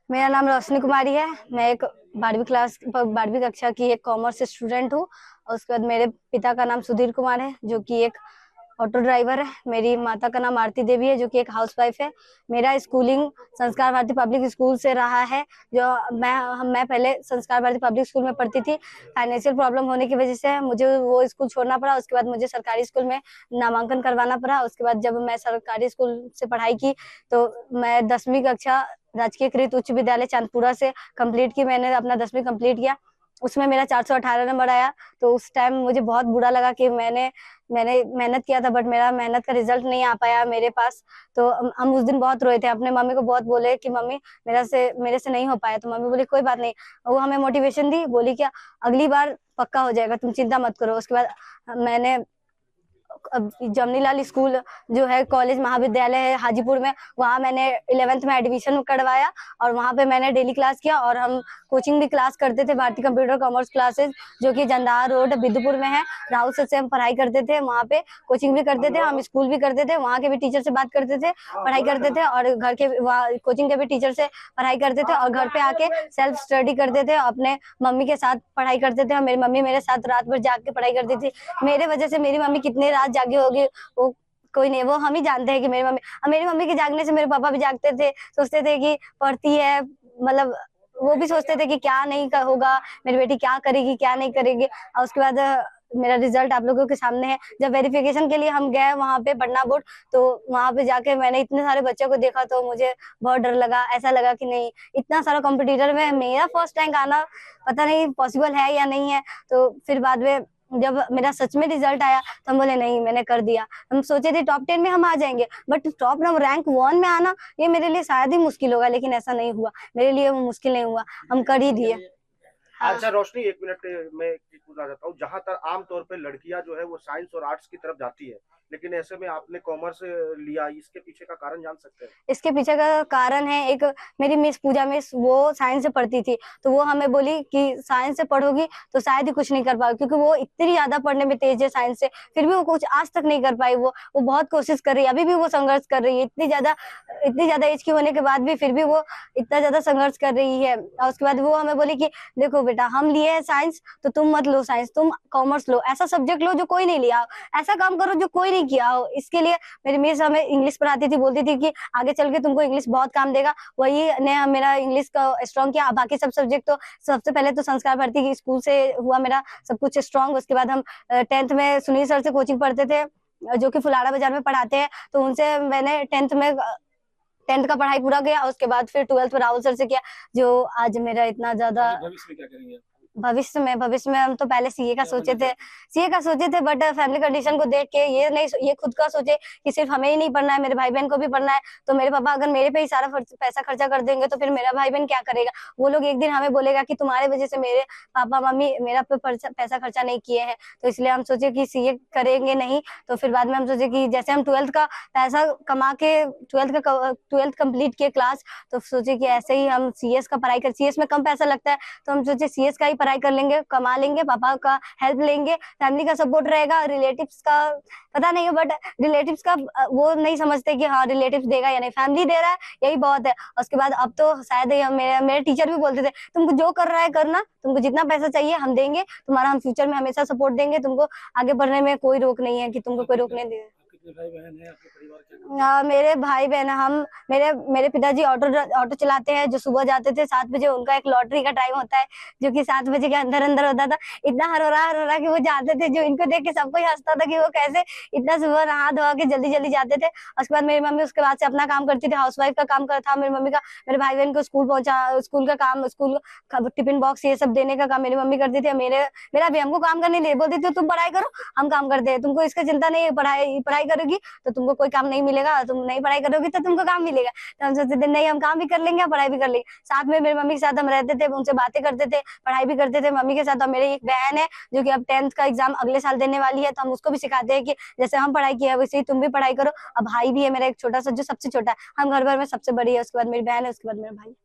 मेरा नाम रोशनी कुमारी है। मैं एक 12वीं कक्षा की एक कॉमर्स स्टूडेंट हूँ। और उसके बाद मेरे पिता का नाम सुधीर कुमार है, जो कि एक ऑटो ड्राइवर है। मेरी माता का नाम आरती देवी है, जो कि एक हाउसवाइफ है। मेरा स्कूलिंग संस्कार भारती पब्लिक स्कूल से रहा है। जो मैं पहले संस्कार भारती पब्लिक स्कूल में पढ़ती थी। फाइनेंशियल प्रॉब्लम होने की वजह से मुझे वो स्कूल छोड़ना पड़ा। उसके बाद मुझे सरकारी स्कूल में नामांकन करवाना पड़ा। उसके बाद जब मैं सरकारी स्कूल से पढ़ाई की तो मैं 10वीं कक्षा राजकीय कृत उच्च विद्यालय चांदपुरा से कंप्लीट की। मैंने अपना 10वीं कंप्लीट किया। उसमें मेरा 418 नंबर आया। तो उस टाइम मुझे बहुत बुरा लगा कि मैंने मैंने मेहनत किया था, बट मेरा मेहनत का रिजल्ट नहीं आ पाया मेरे पास। तो हम उस दिन बहुत रोए थे। अपने मम्मी को बहुत बोले कि मम्मी मेरे से नहीं हो पाया। तो मम्मी बोली कोई बात नहीं। वो हमें मोटिवेशन दी, बोली क्या अगली बार पक्का हो जाएगा, तुम चिंता मत करो। उसके बाद मैंने जमनीलाल स्कूल जो है कॉलेज महाविद्यालय है हाजीपुर में, वहाँ मैंने 11th में एडमिशन करवाया। और वहाँ पे मैंने डेली क्लास किया। और हम कोचिंग भी क्लास करते थे, भारतीय कंप्यूटर कॉमर्स क्लासेस, जो कि जंदाहा रोड बिदुपुर में है। राहुल सर से हम पढ़ाई करते थे। वहाँ पे कोचिंग भी करते थे, हम स्कूल भी करते थे। वहाँ के भी टीचर से बात करते थे, पढ़ाई करते थे। और घर के कोचिंग के भी टीचर से पढ़ाई करते थे। और घर पे आके सेल्फ स्टडी करते थे, अपने मम्मी के साथ पढ़ाई करते थे। और मेरी मम्मी मेरे साथ रात भर जाग के पढ़ाई करती थी। मेरे वजह से मेरी मम्मी कितनी रात जागी होगी वो कोई नहीं, वो हम ही जानते हैं कि मेरी मम्मी के जागने से मेरे पापा भी जागते थे। सोचते थे कि पढ़ती है, मतलब वो भी सोचते थे कि क्या नहीं होगा, मेरी बेटी क्या करेगी क्या नहीं करेगी। और उसके बाद मेरा रिजल्ट आप लोगों के सामने है। जब वेरिफिकेशन के लिए हम गए वहाँ पे पटना बोर्ड, तो वहाँ पे जाके मैंने इतने सारे बच्चों को देखा तो मुझे बहुत डर लगा। ऐसा लगा कि नहीं, इतना सारा कंपटीटर में मेरा फर्स्ट रैंक आना पता नहीं पॉसिबल है या नहीं है। तो फिर बाद में जब मेरा सच में रिजल्ट आया तो हम बोले नहीं, मैंने कर दिया। हम सोचे थे टॉप 10 में हम आ जाएंगे, बट टॉप रैंक 1 में आना ये मेरे लिए शायद ही मुश्किल होगा, लेकिन ऐसा नहीं हुआ। मेरे लिए वो मुश्किल नहीं हुआ, हम कर ही दिए। हाँ। अच्छा रोशनी, एक मिनट में एक चीज पूछना चाहता हूँ। जहां तक आमतौर पे लड़कियां जो है वो साइंस और आर्ट्स की तरफ जाती है, लेकिन ऐसे में आपने कॉमर्स लिया, इसके पीछे का कारण जान सकते हैं? इसके पीछे का कारण है, एक मेरी मिस पूजा मिस, वो साइंस से पढ़ती थी। तो वो हमें बोली कि साइंस से पढ़ोगी तो शायद ही कुछ नहीं कर पाओगी, क्योंकि वो इतनी ज्यादा पढ़ने में तेज है साइंस से। फिर भी वो कुछ आज तक नहीं कर पाई। वो बहुत कोशिश कर रही है, अभी भी वो संघर्ष कर रही है। इतनी ज्यादा एज की होने के बाद भी फिर भी वो इतना ज्यादा संघर्ष कर रही है। और उसके बाद वो हमें बोली कि देखो बेटा, हम लिए है साइंस तो तुम मत लो साइंस, तुम कॉमर्स लो। ऐसा सब्जेक्ट लो जो कोई नहीं लिया हो, ऐसा काम करो जो कोई नहीं किया हो। इसके लिए मेरी मिस हमें इंग्लिश पढ़ाती थी, बोलती थी कि आगे चल के तुमको इंग्लिश बहुत काम देगा। वही ने मेरा इंग्लिश का स्ट्रॉन्ग किया। बाकी सब सब्जेक्ट तो सबसे पहले तो संस्कार भारती की स्कूल से हुआ मेरा सब कुछ स्ट्रॉन्ग। उसके बाद हम 10th में सुनील सर से कोचिंग पढ़ते थे, जो कि फुलाड़ा बाजार में पढ़ाते हैं। तो उनसे मैंने 10th का पढ़ाई पूरा किया। उसके बाद फिर 12th में राहुल सर से किया, जो आज मेरा इतना ज्यादा भविष्य में क्या करेंगे? भविष्य में हम तो पहले सीए का सोचे थे, बट फैमिली कंडीशन को देख के ये खुद का सोचे कि सिर्फ हमें ही नहीं पढ़ना है, मेरे भाई बहन को भी पढ़ना है। तो मेरे पापा अगर मेरे पे ही सारा पैसा खर्चा कर देंगे तो फिर मेरा भाई बहन क्या करेगा। वो लोग एक दिन हमें बोलेगा कि तुम्हारे वजह से मेरे पापा मम्मी मेरा पे पैसा खर्चा नहीं किए हैं। तो इसलिए हम सोचे कि सीए करेंगे नहीं। तो फिर बाद में हम सोचे कि जैसे हम 12th का पैसा कमा के 12th कंप्लीट किए क्लास, तो सोचे कि ऐसे ही हम सीएस का पढ़ाई कर, सीएस में कम पैसा लगता है। तो हम सोचे सीएस का ही पढ़ाई कर लेंगे, कमा लेंगे, पापा का हेल्प लेंगे, फैमिली का सपोर्ट रहेगा। रिलेटिव्स का पता नहीं है, बट रिलेटिव्स का वो नहीं समझते कि हाँ रिलेटिव्स देगा या नहीं, फैमिली दे रहा है यही बहुत है। उसके बाद अब तो शायद मेरे टीचर भी बोलते थे तुमको जो कर रहा है करना, तुमको जितना पैसा चाहिए हम देंगे, तुम्हारा हम फ्यूचर में हमेशा सपोर्ट देंगे, तुमको आगे बढ़ने में कोई रोक नहीं है कि तुमको कोई रोकने दे। भाई बहन है आपके परिवार के? मेरे भाई बहन, हम मेरे पिताजी ऑटो चलाते हैं, जो सुबह जाते थे 7 बजे। उनका एक लॉटरी का टाइम होता है जो कि 7 बजे के अंदर अंदर होता था। इतना हरोरा कि वो जाते थे, जो इनको देख के सबको ही हंसता था कि वो कैसे इतना सुबह नहा धोआ के जल्दी जल्दी जाते थे। उसके बाद मेरी मम्मी उसके बाद से अपना काम करती थी, हाउसवाइफ का काम करता था मेरी मम्मी का। मेरे भाई बहन को स्कूल पहुंचा, स्कूल का काम, स्कूल टिफिन बॉक्स ये सब देने का काम मेरी मम्मी करती थी। मेरा भी हमको काम करने लिए बोलती थी तुम पढ़ाई करो, हम काम करते हैं, तुमको इसका चिंता नहीं है, पढ़ाई करोगी तो तुमको कोई काम नहीं मिलेगा, तुम नहीं पढ़ाई करोगी तो तुमको काम मिलेगा। तो हम सोचते थे नहीं, हम काम भी कर लेंगे पढ़ाई भी कर लेंगे। साथ में मेरी मम्मी के साथ हम रहते थे, उनसे बातें करते थे, पढ़ाई भी करते थे मम्मी के साथ। और मेरी एक बहन है जो कि अब 10th का एग्जाम अगले साल देने वाली है, तो हम उसको भी सिखाते हैं कि जैसे हम पढ़ाई किया वैसे ही तुम भी पढ़ाई करो। अब भाई भी है मेरा एक छोटा सा, जो सबसे छोटा है, हम घर भर में सबसे बड़ी है, उसके बाद मेरी बहन है, उसके बाद मेरा भाई।